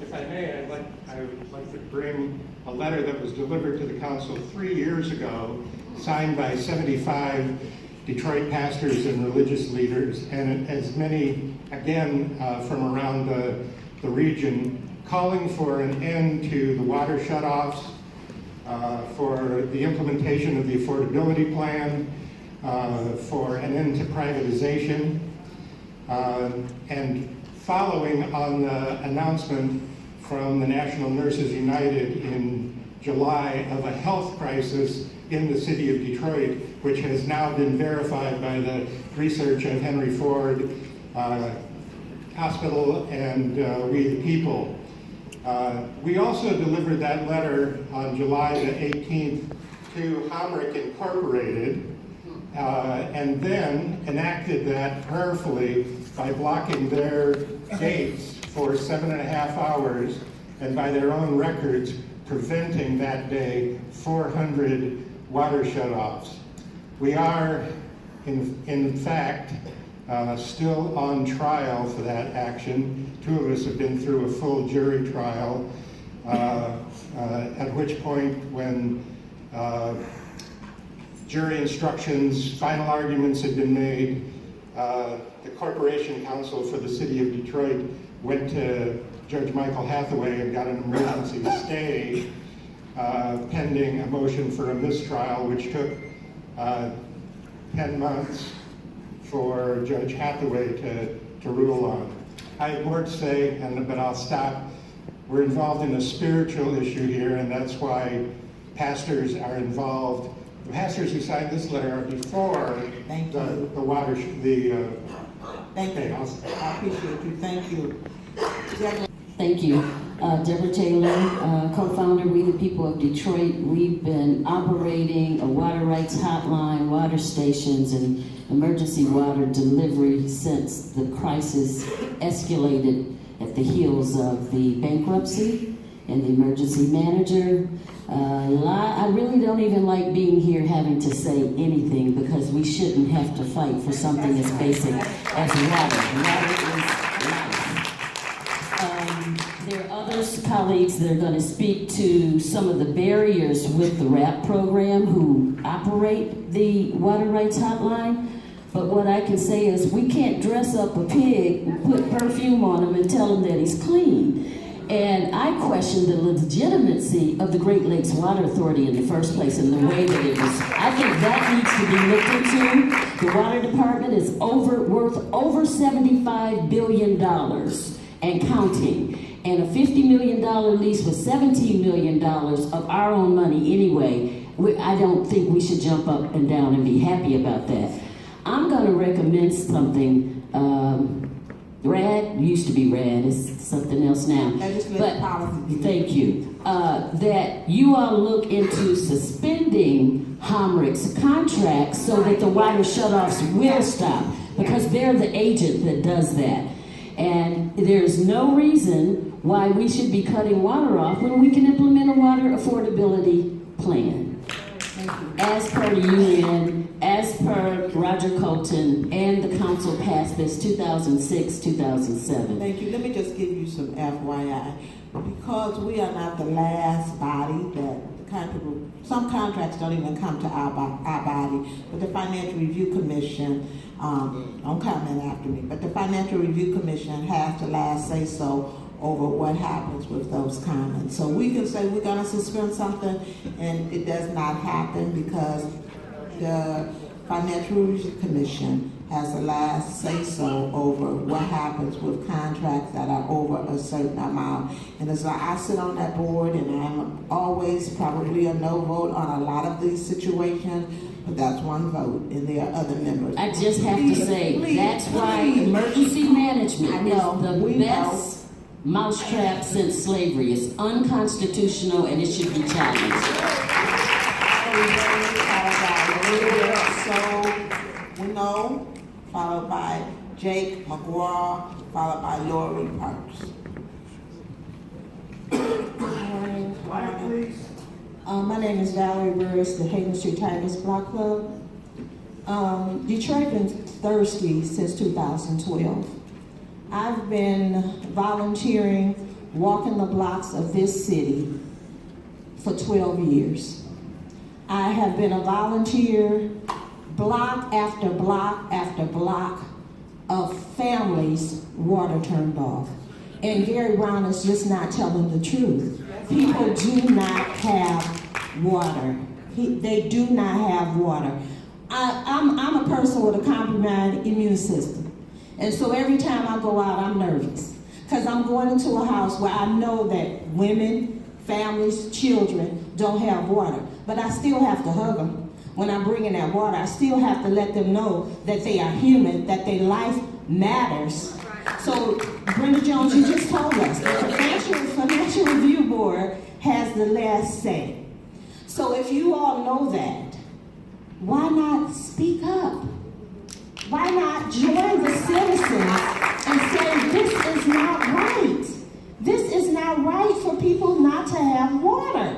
If I may, I would like to bring a letter that was delivered to the council 3 years ago, signed by 75 Detroit pastors and religious leaders, and as many, again, from around the region, calling for an end to the water shutoffs, for the implementation of the affordability plan, for an end to privatization, and following on the announcement from the National Nurses United in July of a health crisis in the city of Detroit, which has now been verified by the research of Henry Ford Hospital and We the People. We also delivered that letter on July the 18th to Homerick Incorporated, and then enacted that prayerfully by blocking their gates for 7.5 hours, and by their own records, preventing that day 400 water shutoffs. We are, in fact, still on trial for that action. 2 of us have been through a full jury trial, at which point, when jury instructions, final arguments had been made, the Corporation Counsel for the City of Detroit went to Judge Michael Hathaway and got an emergency stay pending a motion for a mistrial, which took 10 months for Judge Hathaway to rule on. I have more to say, but I'll stop. We're involved in a spiritual issue here, and that's why pastors are involved. The pastors who signed this letter are before the water. Thank you. I appreciate you. Thank you. Thank you. Debra Taylor, co-founder, We the People of Detroit. We've been operating a water rights hotline, water stations, and emergency water delivery since the crisis escalated at the heels of the bankruptcy and the emergency manager. I really don't even like being here having to say anything, because we shouldn't have to fight for something as basic as water. Water is life. There are other colleagues that are going to speak to some of the barriers with the RAP program who operate the water rights hotline. But what I can say is we can't dress up a pig and put perfume on him and tell him that he's clean. And I question the legitimacy of the Great Lakes Water Authority in the first place, and the way that it was. I think that needs to be looked into. The water department is worth over $75 billion and counting. And a $50 million lease with $17 million of our own money anyway. I don't think we should jump up and down and be happy about that. I'm going to recommend something. RAD used to be RAD, it's something else now. But thank you. That you all look into suspending Homerick's contract so that the water shutoffs will stop, because they're the agent that does that. And there's no reason why we should be cutting water off when we can implement a water affordability plan. As per the union, as per Roger Colton, and the council passed this 2006-2007. Thank you. Let me just give you some FYI. Because we are not the last body that some contracts don't even come to our body, but the Financial Review Commission, don't comment after me, but the Financial Review Commission has the last say-so over what happens with those comments. So we can say we're going to suspend something, and it does not happen because the Financial Review Commission has the last say-so over what happens with contracts that are over a certain amount. And as I sit on that board, and I'm always probably a no vote on a lot of these situations, but that's one vote, and there are other members. I just have to say, that's why emergency management is the best mousetrap since slavery. Is unconstitutional, and it should be challenged. So, we know, followed by Jake McGraw, followed by Lori Parks. My name is Valerie Burris, the Haven Street Tigers Block Club. Detroit been thirsty since 2012. I've been volunteering walking the blocks of this city for 12 years. I have been a volunteer block after block after block of families' water turned off. And Gary Brown is just not telling the truth. People do not have water. They do not have water. I'm a person with a compromised immune system. And so every time I go out, I'm nervous. Because I'm going into a house where I know that women, families, children don't have water. But I still have to hug them. When I bring in that water, I still have to let them know that they are human, that their life matters. So, Brenda Jones, you just told us that the Financial Review Board has the last say. So if you all know that, why not speak up? Why not join the citizens and say, this is not right? This is not right for people not to have water.